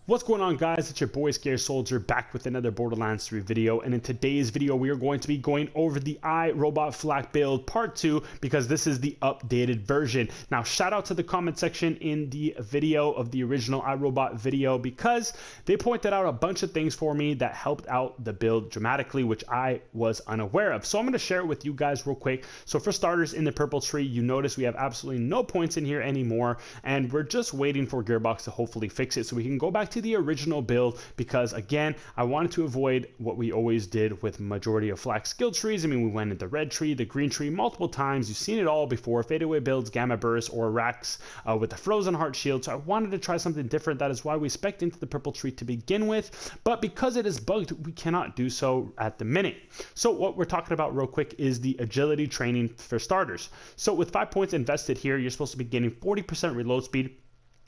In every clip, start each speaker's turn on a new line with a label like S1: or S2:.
S1: What's going on, guys? It's your boy Scared Soldier back with another Borderlands 3 video, and in today's video we are going to be going over the iRobot Flak build part 2 because this is the updated version. Now shout out to the comment section in the video of the original iRobot video because they pointed out a bunch of things for me that helped out the build dramatically, which I was unaware of. So I'm going to share it with you guys real quick. So for starters, in the purple tree, you notice we have absolutely no points in here anymore, and we're just waiting for Gearbox to hopefully fix it so we can go back to the original build, because again, I wanted to avoid what we always did with majority of Flak skill trees. I mean, we went into red tree, the green tree multiple times. You've seen it all before, fadeaway builds, gamma bursts, or racks with the frozen heart shield. So I wanted to try something different. That is why we spec'd into the purple tree to begin with, but because it is bugged, we cannot do so at the minute. So what we're talking about real quick is the agility training for starters. So with 5 points invested here, you're supposed to be getting 40% reload speed,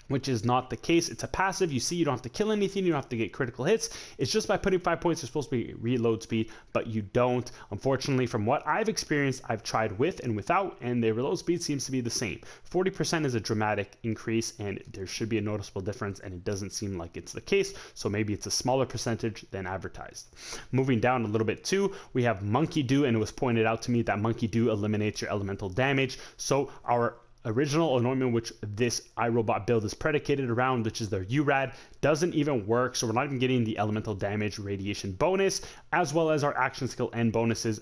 S1: which is not the case. It's a passive. You see, you don't have to kill anything, you don't have to get critical hits. It's just by putting 5 points, you're supposed to be reload speed, but you don't. Unfortunately, from what I've experienced, I've tried with and without, and the reload speed seems to be the same. 40% is a dramatic increase, and there should be a noticeable difference, and it doesn't seem like it's the case, so maybe it's a smaller percentage than advertised. Moving down a little bit too, we have Monkey Dew, and it was pointed out to me that Monkey Dew eliminates your elemental damage. So our original anointment, which this iRobot build is predicated around, which is the REWIRED, doesn't even work. So we're not even getting the elemental damage radiation bonus, as well as our action skill end bonuses,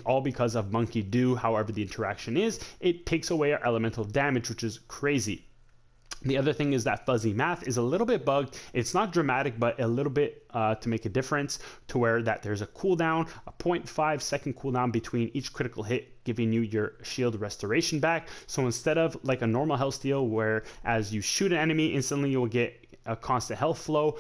S1: all because of Monkey Dew. However the interaction is, it takes away our elemental damage, which is crazy. The other thing is that fuzzy math is a little bit bugged. It's not dramatic, but a little bit to make a difference, to where that there's a cooldown, a 0.5 second cooldown between each critical hit, giving you your shield restoration back. So instead of like a normal health steal, where as you shoot an enemy, instantly you will get a constant health flow,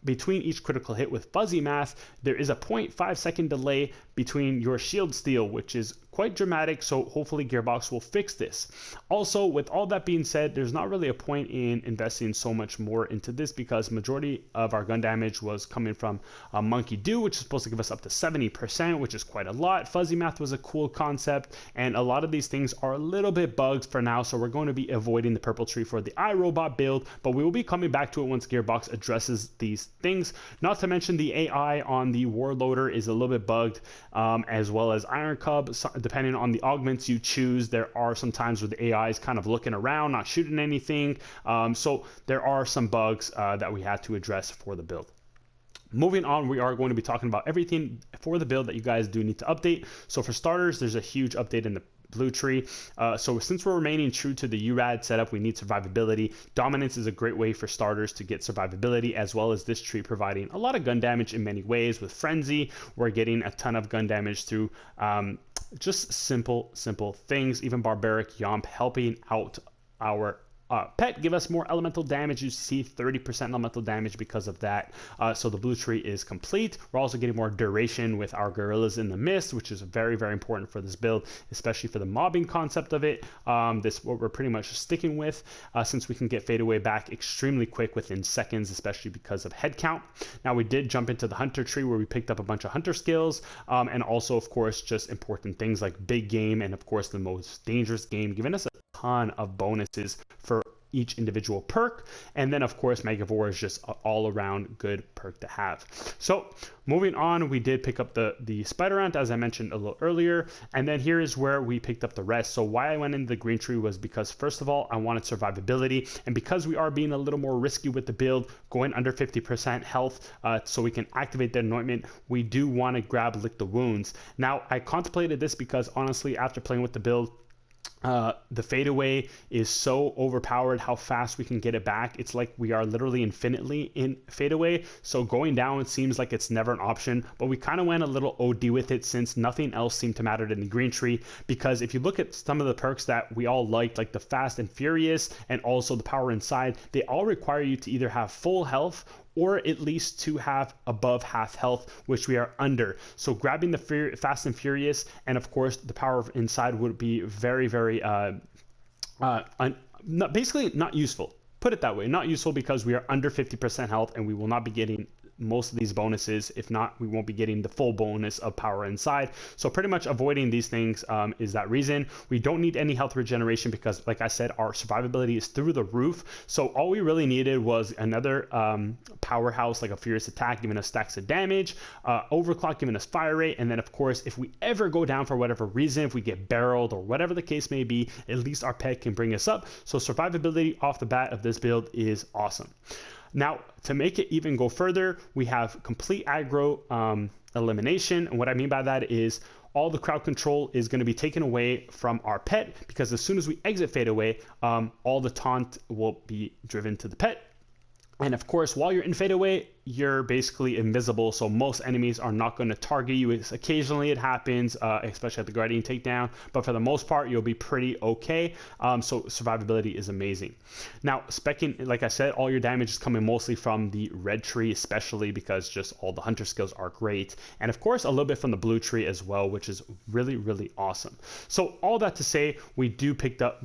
S1: between each critical hit with fuzzy math, there is a 0.5 second delay between your shield steal, which is quite dramatic. So hopefully Gearbox will fix this. Also, with all that being said, there's not really a point in investing so much more into this, because majority of our gun damage was coming from Monkey Dew, which is supposed to give us up to 70%, which is quite a lot. Fuzzy math was a cool concept, and a lot of these things are a little bit bugged for now, so we're going to be avoiding the purple tree for the iRobot build, but we will be coming back to it once Gearbox addresses these things. Not to mention the AI on the Warloader is a little bit bugged, as well as Iron Cub. So depending on the augments you choose, there are some times where the AI is kind of looking around, not shooting anything. So there are some bugs that we had to address for the build. Moving on, we are going to be talking about everything for the build that you guys do need to update. So for starters, there's a huge update in the blue tree. So since we're remaining true to the URAD setup, we need survivability. Dominance is a great way for starters to get survivability, as well as this tree providing a lot of gun damage in many ways. With Frenzy, we're getting a ton of gun damage through just simple things. Even Barbaric Yomp helping out our pet, give us more elemental damage. You see 30% elemental damage because of that. So the blue tree is complete. We're also getting more duration with our gorillas in the mist, which is very important for this build, especially for the mobbing concept of it. This what we're pretty much sticking with, since we can get fadeaway back extremely quick within seconds, especially because of head count. Now we did jump into the hunter tree, where we picked up a bunch of hunter skills, and also of course just important things like big game, and of course the most dangerous game, giving us a ton of bonuses for each individual perk. And then of course Megavore is just an all around good perk to have. So moving on, we did pick up the spider ant, as I mentioned a little earlier, and then here is where we picked up the rest. So why I went into the green tree was because first of all, I wanted survivability, and because we are being a little more risky with the build, going under 50% health, so we can activate the anointment, we do want to grab Lick the Wounds. Now I contemplated this because honestly, after playing with the build, the fadeaway is so overpowered how fast we can get it back. It's like we are literally infinitely in fadeaway, so going down seems like it's never an option. But we kind of went a little OD with it, since nothing else seemed to matter in the green tree. Because if you look at some of the perks that we all liked, like the Fast and Furious and also the Power Inside, they all require you to either have full health or at least to have above half health, which we are under. So grabbing the Fast and Furious and of course the Power Inside would be very basically not useful. Put it that way, not useful, because we are under 50% health and we will not be getting most of these bonuses. If not, we won't be getting the full bonus of power inside. So pretty much avoiding these things is that reason. We don't need any health regeneration because, like I said, our survivability is through the roof. So all we really needed was another powerhouse, like a furious attack, giving us stacks of damage, overclock giving us fire rate, and then of course, if we ever go down for whatever reason, if we get barreled or whatever the case may be, at least our pet can bring us up. So survivability off the bat of this build is awesome. Now, to make it even go further, we have complete aggro elimination. And what I mean by that is all the crowd control is going to be taken away from our pet, because as soon as we exit fade away, all the taunt will be driven to the pet. And of course, while you're in fade away, you're basically invisible, so most enemies are not going to target you. Occasionally it happens, especially at the Guardian takedown, but for the most part, you'll be pretty okay. So survivability is amazing. Now, specking, like I said, all your damage is coming mostly from the red tree, especially because just all the hunter skills are great. And of course, a little bit from the blue tree as well, which is really, really awesome. So all that to say, we did pick up,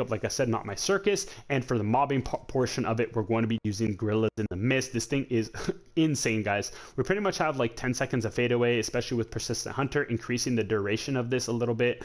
S1: like I said, not my circus. And for the mobbing portion of it, we're going to be using gorillas in the mist. This thing is insane, guys. We pretty much have like 10 seconds of fade away, especially with persistent hunter, increasing the duration of this a little bit.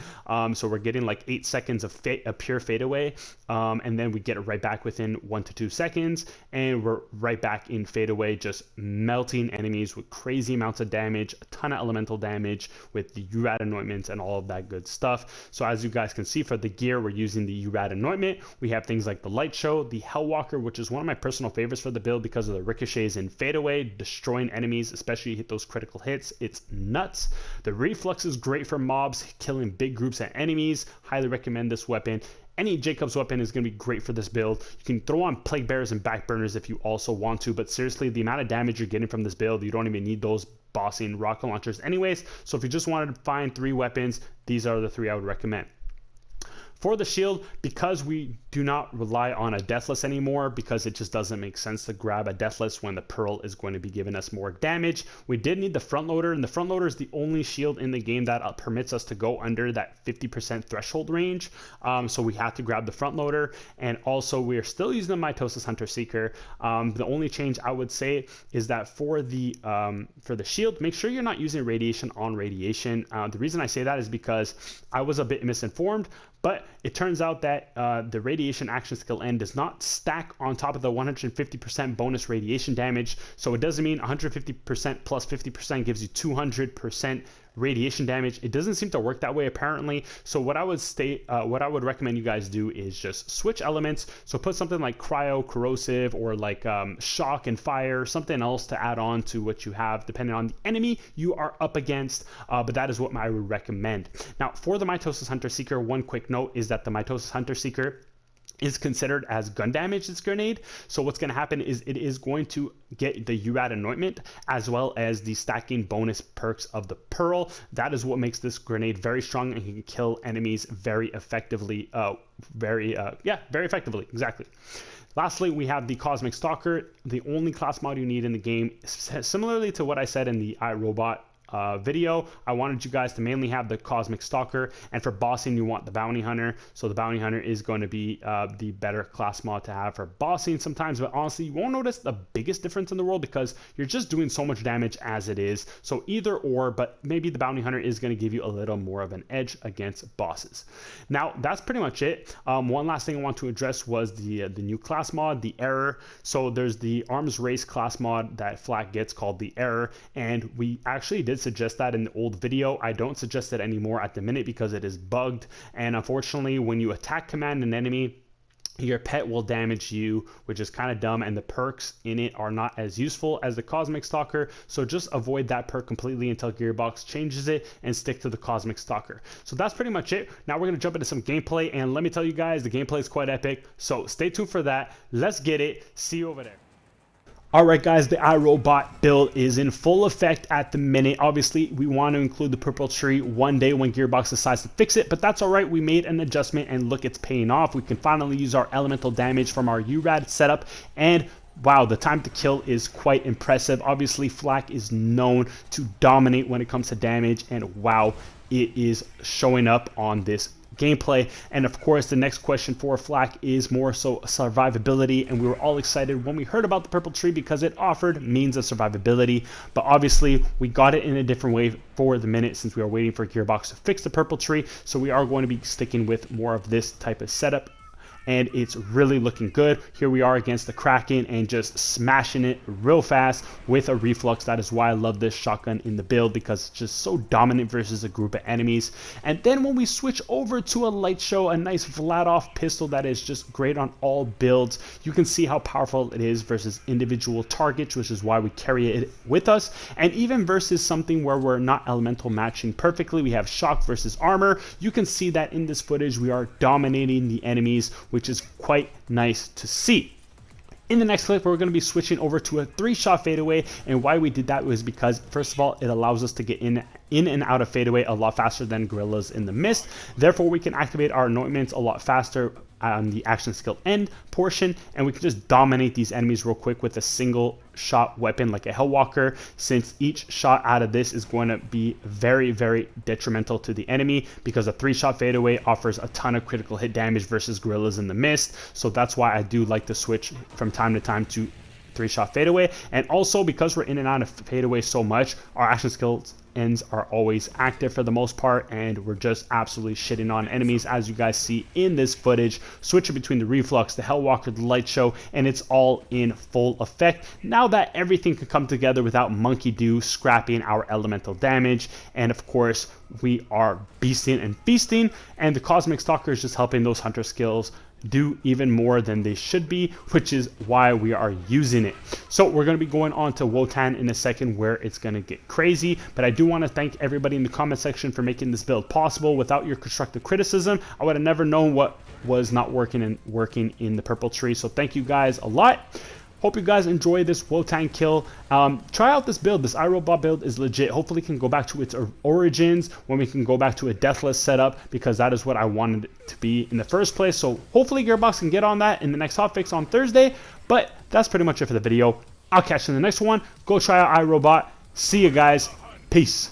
S1: So we're getting like 8 seconds of pure fade away, and then we get it right back within 1 to 2 seconds, and we're right back in fade away, just melting enemies with crazy amounts of damage, a ton of elemental damage with the URAD anointments and all of that good stuff. So as you guys can see, for the gear, we're using the URAD anointment. We have things like the light show, the Hellwalker, which is one of my personal favorites for the build because of the ricochets and fade away, destroying enemies, especially hit those critical hits. It's nuts. The reflux is great for mobs, killing big groups of enemies. Highly recommend this weapon. Any Jacob's weapon is going to be great for this build. You can throw on plague bearers and backburners if you also want to, but seriously, the amount of damage you're getting from this build, you don't even need those bossing rocket launchers anyways. So if you just wanted to find 3 weapons, these are the 3 I would recommend. For the shield, because we do not rely on a deathless anymore, because it just doesn't make sense to grab a deathless when the pearl is going to be giving us more damage, we did need the front loader, and the front loader is the only shield in the game that permits us to go under that 50% threshold range. So we have to grab the front loader, and also we are still using the Mitosis Hunter Seeker. The only change I would say is that for the shield, make sure you're not using radiation on radiation. The reason I say that is because I was a bit misinformed, but it turns out that the radiation action skill N does not stack on top of the 150% bonus radiation damage. So it doesn't mean 150% plus 50% gives you 200% radiation damage. It doesn't seem to work that way apparently. So what I would recommend you guys do is just switch elements. So put something like cryo, corrosive, or like shock and fire, something else to add on to what you have depending on the enemy you are up against. But that is what I would recommend. Now for the Mitosis Hunter Seeker, one quick note is that the Mitosis Hunter Seeker is considered as gun damage, this grenade. So what's going to happen is it is going to get the URAD anointment as well as the stacking bonus perks of the pearl. That is what makes this grenade very strong and can kill enemies very effectively. Very effectively, exactly. Lastly, we have the Cosmic Stalker, the only class mod you need in the game. Similarly to what I said in the iRobot video, I wanted you guys to mainly have the Cosmic Stalker, and for bossing you want the Bounty Hunter. So the Bounty Hunter is going to be the better class mod to have for bossing sometimes, but honestly you won't notice the biggest difference in the world because you're just doing so much damage as it is. So either or, but maybe the Bounty Hunter is going to give you a little more of an edge against bosses. Now that's pretty much it. One last thing I want to address was the new class mod, the Error. So there's the Arms Race class mod that Fl4K gets called the Error, and we actually did suggest that in the old video. I don't suggest it anymore at the minute because it is bugged, and unfortunately when you attack command an enemy, your pet will damage you, which is kind of dumb, and the perks in it are not as useful as the Cosmic Stalker. So just avoid that perk completely until Gearbox changes it and stick to the Cosmic Stalker. So that's pretty much it. Now we're going to jump into some gameplay, and let me tell you guys, the gameplay is quite epic, so stay tuned for that. Let's get it. See you over there. Alright guys, the iRobot build is in full effect at the minute. Obviously, we want to include the purple tree one day when Gearbox decides to fix it, but that's alright. We made an adjustment and look, it's paying off. We can finally use our elemental damage from our URAD setup, and wow, the time to kill is quite impressive. Obviously, Fl4K is known to dominate when it comes to damage, and wow, it is showing up on this gameplay. And of course, the next question for Flak is more so survivability, and we were all excited when we heard about the purple tree because it offered means of survivability, but obviously we got it in a different way for the minute since we are waiting for Gearbox to fix the purple tree. So we are going to be sticking with more of this type of setup, and it's really looking good. Here we are against the Kraken and just smashing it real fast with a reflux. That is why I love this shotgun in the build, because it's just so dominant versus a group of enemies. And then when we switch over to a light show, a nice Vladoff pistol that is just great on all builds, you can see how powerful it is versus individual targets, which is why we carry it with us. And even versus something where we're not elemental matching perfectly, we have shock versus armor. You can see that in this footage we are dominating the enemies, which is quite nice to see. In the next clip, we're going to be switching over to a 3-shot fadeaway, and why we did that was because, first of all, it allows us to get in and out of fadeaway a lot faster than gorillas in the mist. Therefore, we can activate our anointments a lot faster on the action skill end portion, and we can just dominate these enemies real quick with a single shot weapon like a Hellwalker, since each shot out of this is going to be very, very detrimental to the enemy, because a 3-shot fadeaway offers a ton of critical hit damage versus gorillas in the mist. So that's why I do like to switch from time to time to 3-shot fadeaway. And also, because we're in and out of fadeaway so much, our action skills ends are always active for the most part, and we're just absolutely shitting on enemies, as you guys see in this footage, switching between the reflux, the Hellwalker, the light show, and it's all in full effect now that everything can come together without Monkey Do scrapping our elemental damage. And of course, we are beasting and feasting, and the Cosmic Stalker is just helping those hunter skills do even more than they should be, which is why we are using it. So we're going to be going on to Wotan in a second, where it's going to get crazy, but I do want to thank everybody in the comment section for making this build possible. Without your constructive criticism, I would have never known what was not working and working in the purple tree. So thank you guys a lot. Hope you guys enjoy this Wotan kill. Try out this build. This iRobot build is legit. Hopefully it can go back to its origins, when we can go back to a deathless setup, because that is what I wanted it to be in the first place. So hopefully Gearbox can get on that in the next hotfix on Thursday. But that's pretty much it for the video. I'll catch you in the next one. Go try out iRobot. See you guys. Peace.